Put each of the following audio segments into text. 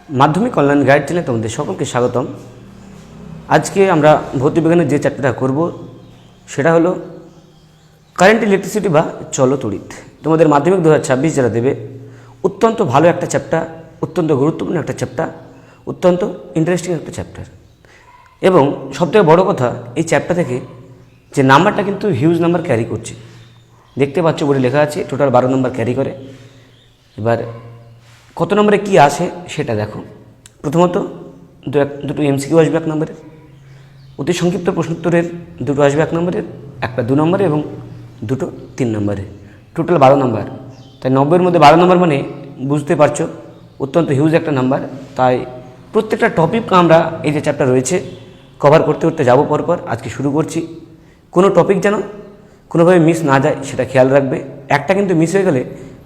মাধ্যমিক online guide চ্যানেলে তোমাদের সকলকে স্বাগতম। আজকে আমরা ভৌতবিজ্ঞানের যে চ্যাপ্টারটা করব সেটা হলো কারেন্ট ইলেকট্রিসিটি বা চলতড়িৎ। তোমাদের মাধ্যমিক 2026 যারা দেবে অত্যন্ত ভালো একটা চ্যাপ্টার, অত্যন্ত গুরুত্বপূর্ণ একটা চ্যাপ্টার, অত্যন্ত ইন্টারেস্টিং একটা চ্যাপ্টার। এবং সবথেকে বড় কথা, এই চ্যাপ্টার থেকে যে নাম্বারটা কিন্তু হিউজ নাম্বার ক্যারি করছে। দেখতে পাচ্ছ বোর্ডে লেখা আছে টোটাল 12 নম্বর ক্যারি করে। এবার কত নম্বরে কি আসে সেটা দেখো। প্রথমত দুটো এমসিকিউ আসবে 1 নম্বরের, অতি সংক্ষিপ্ত প্রশ্নোত্তরের দুটো আসবে 1 নম্বরের, একটা 2 নম্বরে এবং দুটো 3 নম্বরে, টোটাল 12 নম্বর। তাই 90-এর মধ্যে 12 নম্বর মানে বুঝতে পারছো অত্যন্ত হিউজ একটা নাম্বার। তাই প্রত্যেকটা টপিক আমরা এই যে চ্যাপ্টার রয়েছে কভার করতে করতে যাবো পরপর। আজকে শুরু করছি। কোনো টপিক যেন কোনোভাবে মিস না যায় সেটা খেয়াল রাখবে। একটা কিন্তু মিস হয়ে গেলে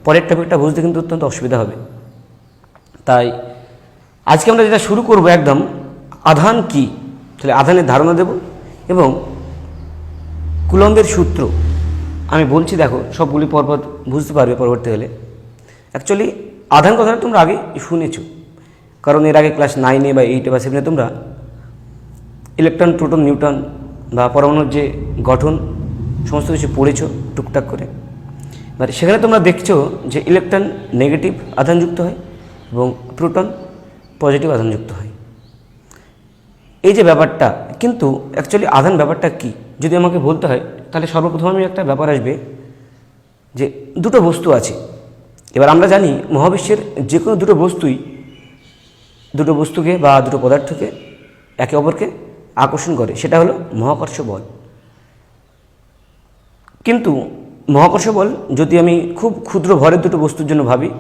পরের টপিকটা বুঝতে কিন্তু অত্যন্ত অসুবিধা হবে। তাই আজকে আমরা যেটা শুরু করব একদম আধান কি, তাহলে আধানের ধারণা দেব এবং কুলম্বের সূত্র আমি বলছি, দেখো সবগুলি পরপর বুঝতে পারবে পরবর্তী হলে। অ্যাকচুয়ালি আধান কথাটা তোমরা আগে শুনেছো, কারণ এর আগে ক্লাস 9-এ বা 8-এ বা 7-এ তোমরা ইলেকট্রন, প্রোটন, নিউট্রন বা পরমাণুর যে গঠন সমস্ত কিছু পড়েছো টুকটাক করে। এবার সেখানে তোমরা দেখছো যে ইলেকট্রন নেগেটিভ আধানযুক্ত হয় এবং প্রোটন পজিটিভ আধানযুক্ত হয়। এই যে ব্যাপারটা, কিন্তু অ্যাকচুয়ালি আধান ব্যাপারটা কি যদি আমাকে বলতে হয়, তাহলে সর্বপ্রথম আমি একটা ব্যাপার আসবে যে দুটো বস্তু আছে। এবার আমরা জানি মহাবিশ্বের যে কোনো দুটো বস্তুকে বা দুটো পদার্থকে একে অপরকে আকর্ষণ করে, সেটা হলো মহাকর্ষ বল। কিন্তু মহাকর্ষ বল যদি আমি খুব ক্ষুদ্র ভরের দুটো বস্তুর জন্য ভাবি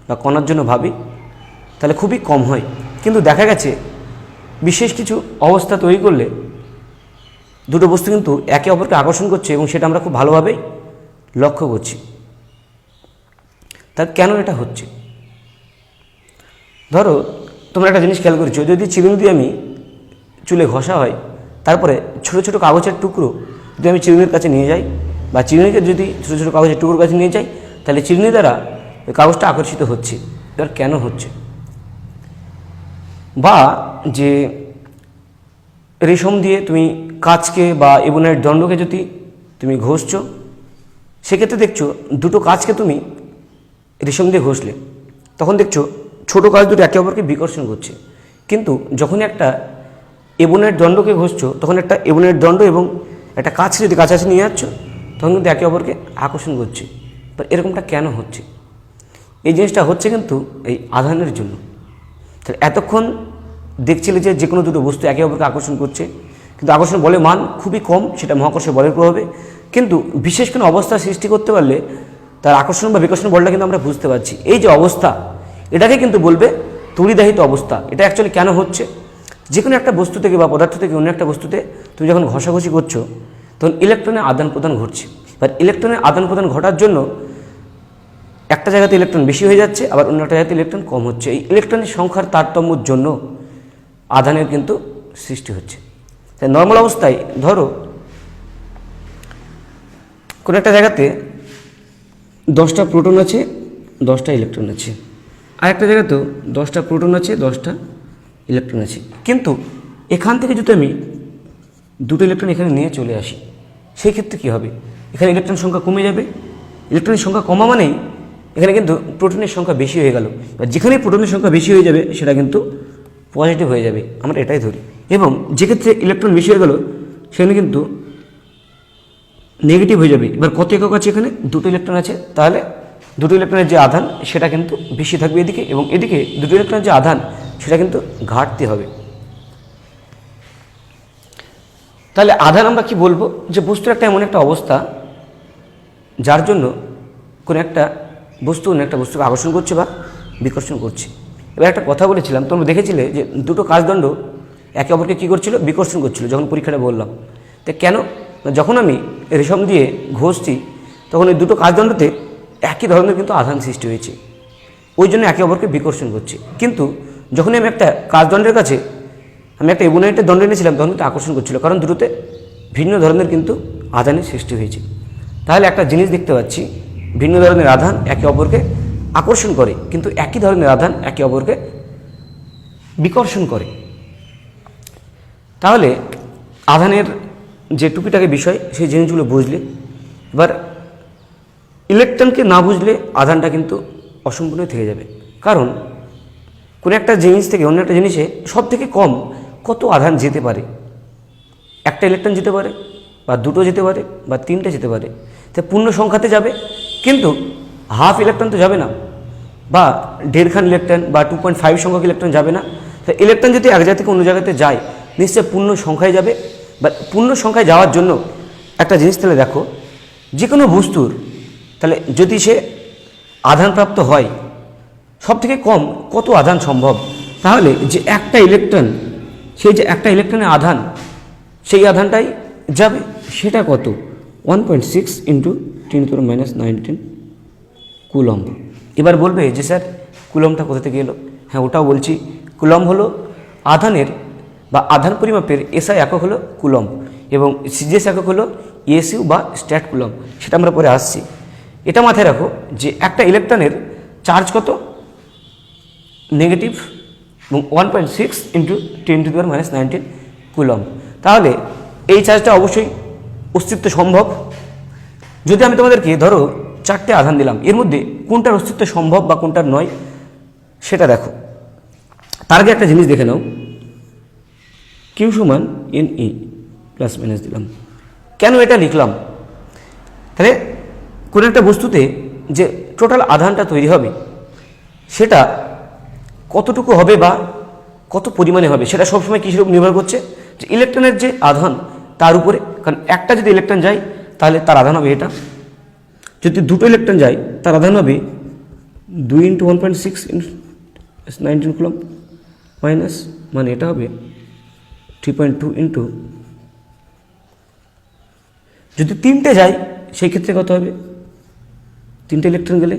বা কণার জন্য ভাবি তাহলে খুবই কম হয়। কিন্তু দেখা গেছে বিশেষ কিছু অবস্থা তৈরি করলে দুটো বস্তু কিন্তু একে অপরকে আকর্ষণ করছে এবং সেটা আমরা খুব ভালোভাবেই লক্ষ্য করছি। তা কেন এটা হচ্ছে? ধরো তোমরা একটা জিনিস খেয়াল করেছো, যদি চিরুনি দিয়ে আমি চুলে ঘষা হয়, তারপরে ছোট ছোট কাগজের টুকরো যদি আমি চিরুনির কাছে নিয়ে যাই বা চিরুনিকে যদি ছোটো ছোটো কাগজের টুকরোর কাছে নিয়ে যাই, তাহলে চিরুনি দ্বারা ওই কাগজটা আকর্ষিত হচ্ছে। এবার কেন হচ্ছে? বা যে রেশম দিয়ে তুমি কাঁচকে বা এবোনাইট দণ্ডকে যদি তুমি ঘষছো, সেক্ষেত্রে দেখছো দুটো কাঁচকে তুমি রেশম দিয়ে ঘষলে তখন দেখছো ছোটো কাঁচ দুটো একে অপরকে বিকর্ষণ করছে। কিন্তু যখনই একটা এবোনাইট দণ্ডকে ঘষছো, তখন একটা এবোনাইট দণ্ড এবং একটা কাঁচ যদি কাছাকাছি নিয়ে যাচ্ছ, তখন কিন্তু একে অপরকে আকর্ষণ করছে। এবার এরকমটা কেন হচ্ছে? এই জিনিসটা হচ্ছে কিন্তু এই আধানের জন্য। তাহলে এতক্ষণ দেখছিলে যে কোনো দুটো বস্তু একে অপরকে আকর্ষণ করছে, কিন্তু আকর্ষণ বলের মান খুবই কম, সেটা মহাকর্ষ বলের প্রভাবে। কিন্তু বিশেষ কোনো অবস্থা সৃষ্টি করতে পারলে তার আকর্ষণ বা বিকর্ষণ বলটা কিন্তু আমরা বুঝতে পারছি। এই যে অবস্থা, এটাকে কিন্তু বলবে তড়িদাহিত অবস্থা। এটা অ্যাকচুয়ালি কেন হচ্ছে? যে কোনো একটা বস্তু থেকে বা পদার্থ থেকে অন্য একটা বস্তুতে তুমি যখন ঘষাঘষি করছো, তখন ইলেকট্রনের আদান প্রদান ঘটছে। এবার ইলেকট্রনের আদান প্রদান ঘটার জন্য একটা জায়গাতে ইলেকট্রন বেশি হয়ে যাচ্ছে, আবার অন্য একটা জায়গাতে ইলেকট্রন কম হচ্ছে। এই ইলেকট্রনের সংখ্যার তারতম্যের জন্য আধানের কিন্তু সৃষ্টি হচ্ছে। তাই নর্মাল অবস্থায় ধরো কোনো একটা জায়গাতে 10টা প্রোটন আছে, 10টা ইলেকট্রন আছে, আর একটা জায়গাতেও 10টা প্রোটন আছে, 10টা ইলেকট্রন আছে। কিন্তু এখান থেকে যদি আমি দুটো ইলেকট্রন এখানে নিয়ে চলে আসি, সেই ক্ষেত্রে কী হবে? এখানে ইলেকট্রন সংখ্যা কমে যাবে। ইলেকট্রনের সংখ্যা কমা মানেই এখানে কিন্তু প্রোটনের সংখ্যা বেশি হয়ে গেল। যেখানে প্রোটনের সংখ্যা বেশি হয়ে যাবে সেটা কিন্তু পজিটিভ হয়ে যাবে, আমরা এটাই ধরি। এবং যেক্ষেত্রে ইলেকট্রন বেশি হয়ে গেল সেখানে কিন্তু নেগেটিভ হয়ে যাবে। এবার কত একক আছে? এখানে দুটো ইলেকট্রন আছে, তাহলে দুটো ইলেকট্রনের যে আধান সেটা কিন্তু বেশি থাকবে এদিকে, এবং এদিকে দুটো ইলেকট্রনের যে আধান সেটা কিন্তু ঘাটতি হবে। তাহলে আধান আমরা কি বলবো? যে বস্তুর একটা এমন একটা অবস্থা যার জন্য কোনো একটা বস্তু অন্য একটা বস্তুকে আকর্ষণ করছে বা বিকর্ষণ করছে। এবার একটা কথা বলেছিলাম, তোমরা দেখেছিলে যে দুটো কাচদণ্ড একে অপরকে কী করছিল? বিকর্ষণ করছিল, যখন পরীক্ষাটা বললাম। তো কেন? যখন আমি রেশম দিয়ে ঘষছি, তখন ওই দুটো কাচদণ্ডতে একই ধরনের কিন্তু আধান সৃষ্টি হয়েছে, ওই জন্য একে অপরকে বিকর্ষণ করছে। কিন্তু যখনই আমি একটা কাচদণ্ডের কাছে আমি একটা এবোনাইটের দণ্ড এনেছিলাম, তখন কিন্তু আকর্ষণ করছিল, কারণ দুটোতে ভিন্ন ধরনের কিন্তু আধানের সৃষ্টি হয়েছে। তাহলে একটা জিনিস দেখতে পাচ্ছি, ভিন্ন ধরনের আধান একে অপরকে আকর্ষণ করে, কিন্তু একই ধরনের আধান একে অপরকে বিকর্ষণ করে। তাহলে আধানের যে টুকিটাকি বিষয় সেই জিনিসগুলো বুঝলে, এবার ইলেকট্রনকে না বুঝলে আধানটা কিন্তু অসম্পূর্ণ থেকে যাবে। কারণ কোনো একটা জিনিস থেকে অন্য একটা জিনিসে সব থেকে কম কত আধান যেতে পারে, একটা ইলেকট্রন যেতে পারে বা দুটো যেতে পারে বা তিনটে যেতে পারে, তাই পূর্ণ সংখ্যাতে যাবে, কিন্তু হাফ ইলেকট্রন তো যাবে না, বা 1.5 ইলেকট্রন বা 2.5 সংখ্যক ইলেকট্রন যাবে না। তো ইলেকট্রন যদি এক জায়গা থেকে অন্য জায়গাতে যায় নিশ্চয় পূর্ণ সংখ্যায় যাবে। বা পূর্ণ সংখ্যায় যাওয়ার জন্য একটা জিনিস তাহলে দেখো, যে কোনো বস্তুর তাহলে যদি সে আধানপ্রাপ্ত হয় সব থেকে কম কত আধান সম্ভব, তাহলে যে একটা ইলেকট্রন, সেই যে একটা ইলেকট্রনের আধান, সেই আধানটাই যাবে, সেটা কত 1.6 × 10⁻⁹ কুলম্ব। এবার বলবে যে স্যার কুলম্বটা কোথা থেকে এলো? হ্যাঁ, ওটাও বলছি। কুলম্ব হলো আধানের বা আধান পরিমাপের এসআই একক হলো কুলম্ব, এবং সিজিএস একক হলো এসইউ বা স্ট্যাট কুলম্ব, সেটা আমরা পরে আসছি। এটা মাথায় রাখো যে একটা ইলেকট্রনের চার্জ কত, নেগেটিভ, এবং 1.6 × 10⁻⁹ কুলম্ব। তাহলে এই চার্জটা অবশ্যই অস্তিত্ব সম্ভব। যদি আমি তোমাদেরকে ধরো 4টে আধান দিলাম, এর মধ্যে কোনটার অস্তিত্ব সম্ভব বা কোনটার নয় সেটা দেখো। তার আগে একটা জিনিস দেখে নাও, কিউ সমান NE প্লাস মাইনাস দিলাম। কেন এটা লিখলাম? তাহলে কোনো একটা বস্তুতে যে টোটাল আধানটা তৈরি হবে সেটা কতটুকু হবে বা কত পরিমাণে হবে সেটা সবসময় কিসের উপর নির্ভর করছে, যে ইলেকট্রনের যে আধান তার উপরে। কারণ একটা যদি ইলেকট্রন যায় তাহলে তার আধান হবে এটা, যদি দুটো ইলেকট্রন যায় তার আধান হবে 2 × 1.6 × 19 কুলম্ব মাইনাস, মানে এটা হবে 3.2 × যদি তিনটে যায় সেই ক্ষেত্রে কত হবে, তিনটে ইলেকট্রন গেলে